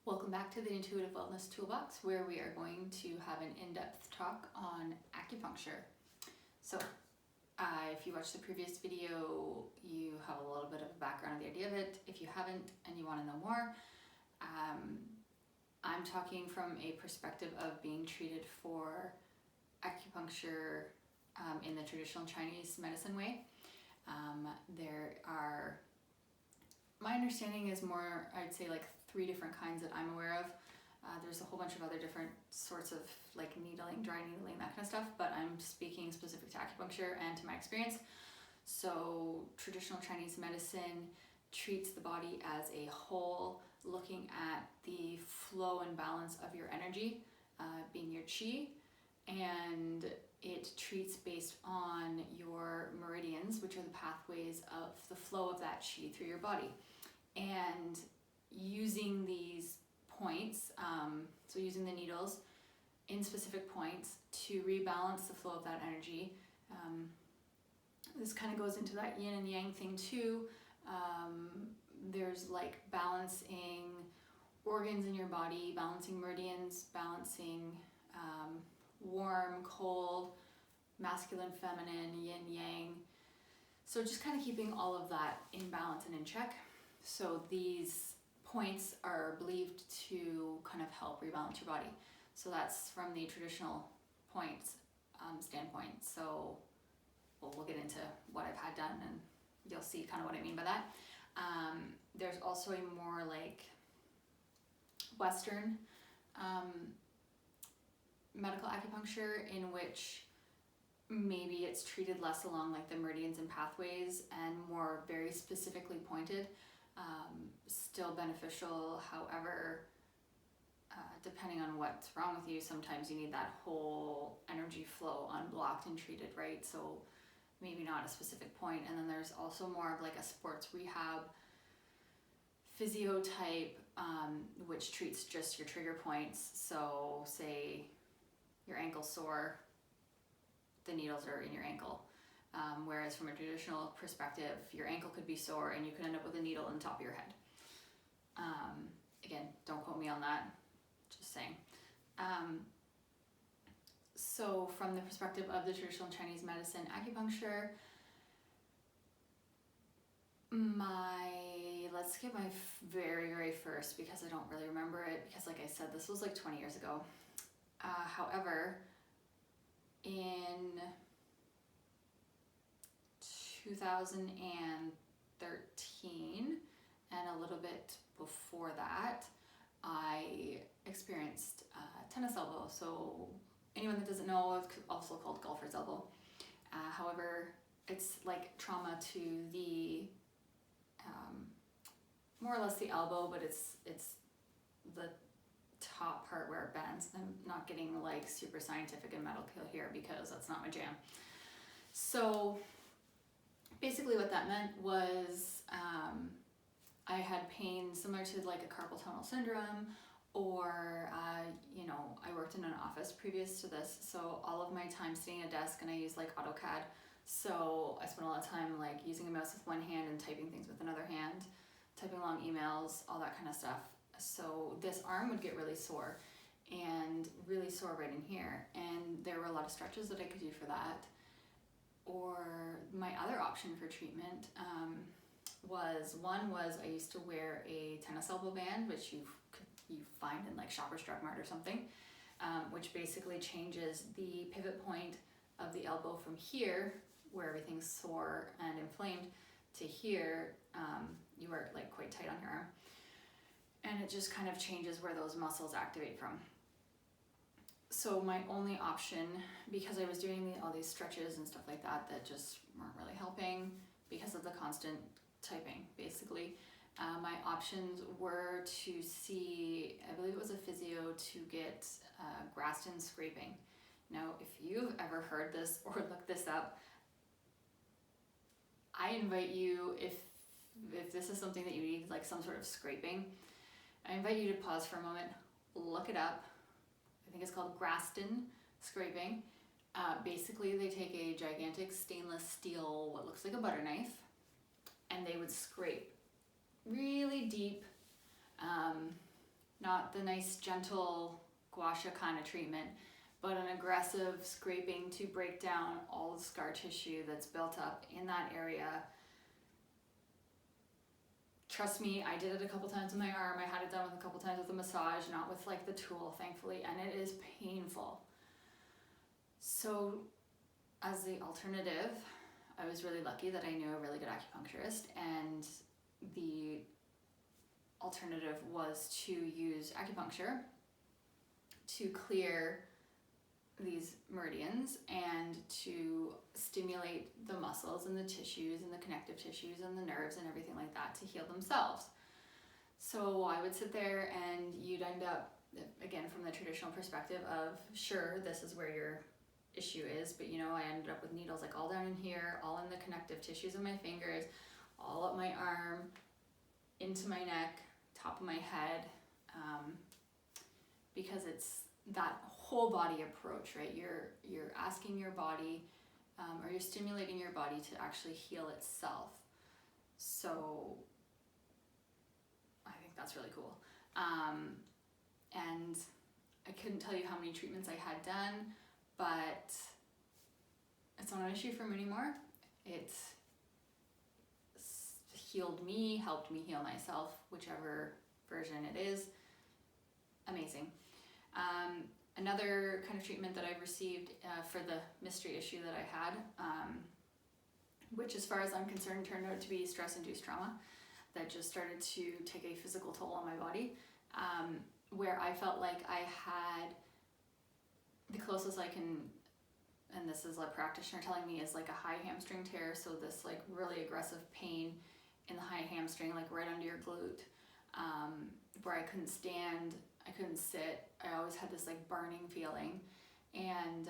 Welcome back to the Intuitive Wellness Toolbox, where we are going to have an in-depth talk on acupuncture. So, if you watched the previous video, you have a little bit of a background of the idea of it. If you haven't and you want to know more, I'm talking from a perspective of being treated for acupuncture in the traditional Chinese medicine way. My understanding is more, I'd say like 3 different kinds that I'm aware of. There's a whole bunch of other different sorts of like needling, dry needling, that kind of stuff, but I'm speaking specific to acupuncture and to my experience. So traditional Chinese medicine treats the body as a whole, looking at the flow and balance of your energy, being your qi, and it treats based on your meridians, which are the pathways of the flow of that qi through your body. And using these points, so using the needles in specific points to rebalance the flow of that energy. This kind of goes into that yin and yang thing too. There's like balancing organs in your body, balancing meridians, balancing warm, cold, masculine, feminine, yin, yang. So just kind of keeping all of that in balance and in check. So these points are believed to kind of help rebalance your body. So that's from the traditional points standpoint. So we'll get into what I've had done and you'll see kind of what I mean by that. There's also a more like Western medical acupuncture, in which maybe it's treated less along like the meridians and pathways and more very specifically pointed. Still beneficial, however, depending on what's wrong with you, sometimes you need that whole energy flow unblocked and treated, right? So maybe not a specific point. And then there's also more of like a sports rehab physio type, which treats just your trigger points. So say your ankle's sore, the needles are in your ankle. Whereas from a traditional perspective, your ankle could be sore and you could end up with a needle on the top of your head. Again, don't quote me on that, just saying. So from the perspective of the traditional Chinese medicine acupuncture, let's skip my very, very first, because I don't really remember it, because like I said, this was like 20 years ago. However, in 2013 and a little bit before that, I experienced tennis elbow. So anyone that doesn't know, it's also called golfer's elbow. However, it's like trauma to the more or less the elbow, but it's the top part where it bends. I'm not getting like super scientific and medical here because that's not my jam. So basically what that meant was I had pain similar to like a carpal tunnel syndrome, or I worked in an office previous to this, so all of my time sitting at a desk, and I use like AutoCAD, so I spent a lot of time like using a mouse with one hand and typing things with another hand, typing long emails, all that kind of stuff. So this arm would get really sore, and really sore right in here, and there were a lot of stretches that I could do for that. Or my other option for treatment was I used to wear a tennis elbow band, which you find in like Shoppers Drug Mart or something, which basically changes the pivot point of the elbow from here, where everything's sore and inflamed, to here. You wear it like quite tight on your arm, and it just kind of changes where those muscles activate from. So my only option, because I was doing all these stretches and stuff like that just weren't really helping because of the constant typing, basically, my options were to see, I believe it was a physio, to get Graston scraping. Now, if you've ever heard this or looked this up, I invite you, if this is something that you need, like some sort of scraping, I invite you to pause for a moment, look it up. I think it's called Graston scraping. Basically, they take a gigantic stainless steel, what looks like a butter knife, and they would scrape really deep not the nice gentle gua sha kind of treatment, but an aggressive scraping to break down all the scar tissue that's built up in that area. Trust me, I did it a couple times with my arm. I had it done with a couple times with a massage, not with like the tool, thankfully, and it is painful. So as the alternative, I was really lucky that I knew a really good acupuncturist, and the alternative was to use acupuncture to clear these meridians and to stimulate the muscles and the tissues and the connective tissues and the nerves and everything like that to heal themselves. So I would sit there and you'd end up, again, from the traditional perspective of, sure, this is where your issue is, but I ended up with needles like all down in here, all in the connective tissues of my fingers, all up my arm, into my neck, top of my head, because it's that whole body approach, right? You're asking your body, or you're stimulating your body to actually heal itself. So I think that's really cool. And I couldn't tell you how many treatments I had done, but it's not an issue for me anymore. It healed me, helped me heal myself, whichever version it is. Amazing. Another kind of treatment that I've received for the mystery issue that I had, which as far as I'm concerned turned out to be stress-induced trauma that just started to take a physical toll on my body, where I felt like I had the closest I can, and this is a practitioner telling me, is like a high hamstring tear, so this like really aggressive pain in the high hamstring, like right under your glute, where I couldn't stand, I couldn't sit. I always had this like burning feeling, and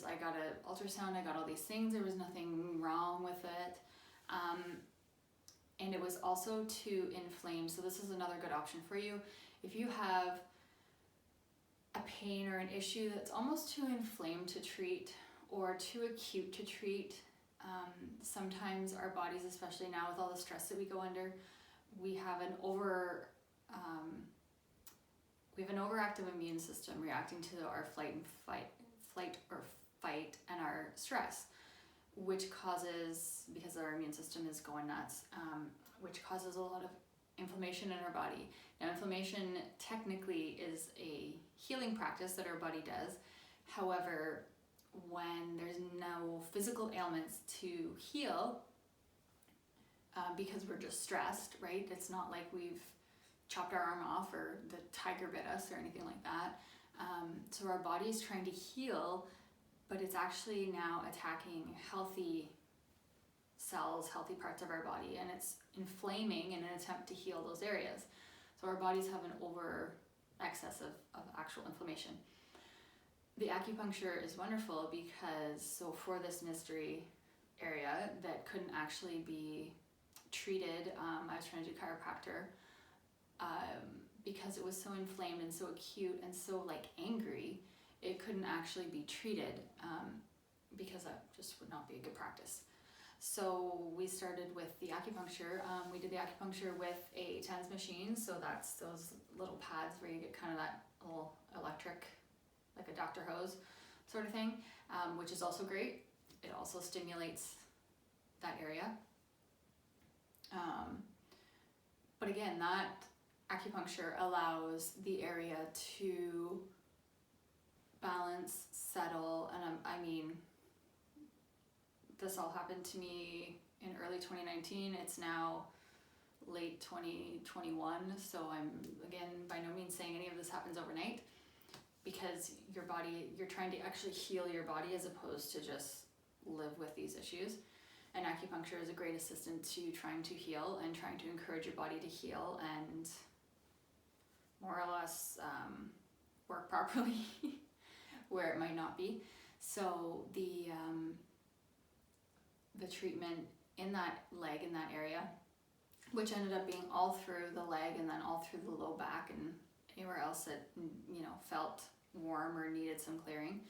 I got an ultrasound, I got all these things, there was nothing wrong with it, and it was also too inflamed. So this is another good option for you. If you have a pain or an issue that's almost too inflamed to treat or too acute to treat, sometimes our bodies, especially now with all the stress that we go under, we have an overactive immune system reacting to our flight or fight and our stress, which causes, because our immune system is going nuts, which causes a lot of inflammation in our body. Now, inflammation technically is a healing practice that our body does. However, when there's no physical ailments to heal, because we're just stressed, right? It's not like we've chopped our arm off or the tiger bit us or anything like that. So our body's trying to heal, but it's actually now attacking healthy cells, healthy parts of our body, and it's inflaming in an attempt to heal those areas. So our bodies have an over excess of actual inflammation. The acupuncture is wonderful because, so for this mystery area that couldn't actually be treated, I was trying to do chiropractor, because it was so inflamed and so acute and so like angry, it couldn't actually be treated, because that just would not be a good practice. So we started with the acupuncture. We did the acupuncture with a TENS machine, so that's those little pads where you get kind of that little electric, like a Dr. Hose sort of thing, which is also great. It also stimulates that area. But again, that acupuncture allows the area to balance, settle, and I mean, this all happened to me in early 2019. It's now late 2021, so I'm, again, by no means saying any of this happens overnight, because your body, you're trying to actually heal your body as opposed to just live with these issues. And acupuncture is a great assistant to trying to heal and trying to encourage your body to heal and more or less work properly where it might not be. So the treatment in that leg, in that area, which ended up being all through the leg and then all through the low back and anywhere else that, felt warm or needed some clearing,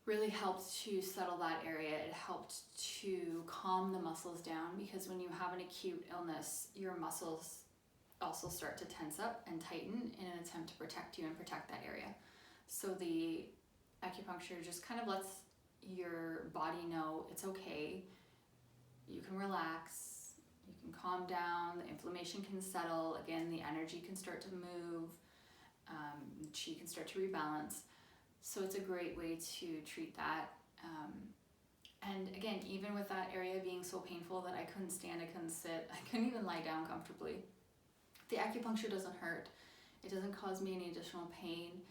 really helped to settle that area. It helped to calm the muscles down, because when you have an acute illness, your muscles also start to tense up and tighten in an attempt to protect you and protect that area. So the acupuncture just kind of lets your body know it's okay, you can relax, you can calm down, the inflammation can settle, again, the energy can start to move, chi can start to rebalance. So it's a great way to treat that. And again, even with that area being so painful that I couldn't stand, I couldn't sit, I couldn't even lie down comfortably, the acupuncture doesn't hurt. It doesn't cause me any additional pain.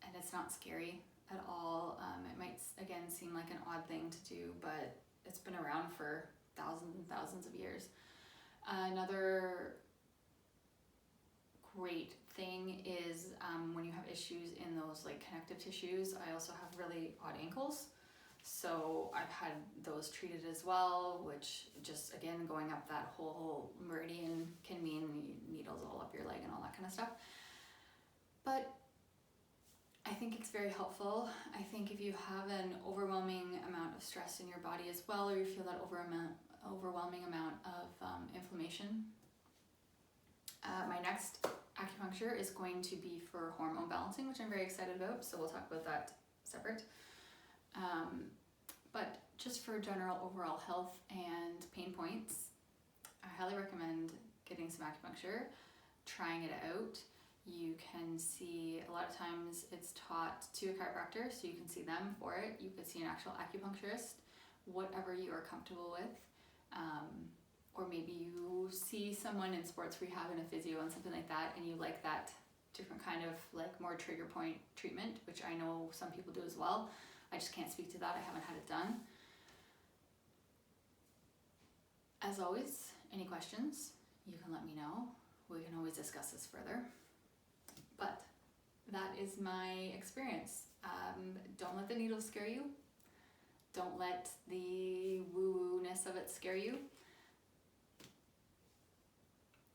And it's not scary at all. It might, again, seem like an odd thing to do, but it's been around for thousands and thousands of years. Another great thing is when you have issues in those like connective tissues. I also have really odd ankles, so I've had those treated as well, which just, again, going up that whole meridian can mean needles all up your leg and all that kind of stuff. But I think it's very helpful. I think if you have an overwhelming amount of stress in your body as well, or you feel that overwhelming amount of inflammation, my next acupuncture is going to be for hormone balancing, which I'm very excited about, so we'll talk about that separate. But just for general overall health and pain points, I highly recommend getting some acupuncture, trying it out. You can see, a lot of times it's taught to a chiropractor, so you can see them for it. You could see an actual acupuncturist, whatever you are comfortable with. Or maybe you see someone in sports rehab and a physio and something like that, and you like that different kind of like more trigger point treatment, which I know some people do as well. I just can't speak to that. I haven't had it done. As always, any questions, you can let me know. We can always discuss this further. But that is my experience. Don't let the needles scare you. Don't let the woo-woo-ness of it scare you.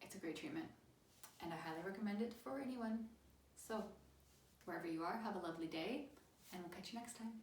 It's a great treatment, and I highly recommend it for anyone. So, wherever you are, have a lovely day, and we'll catch you next time.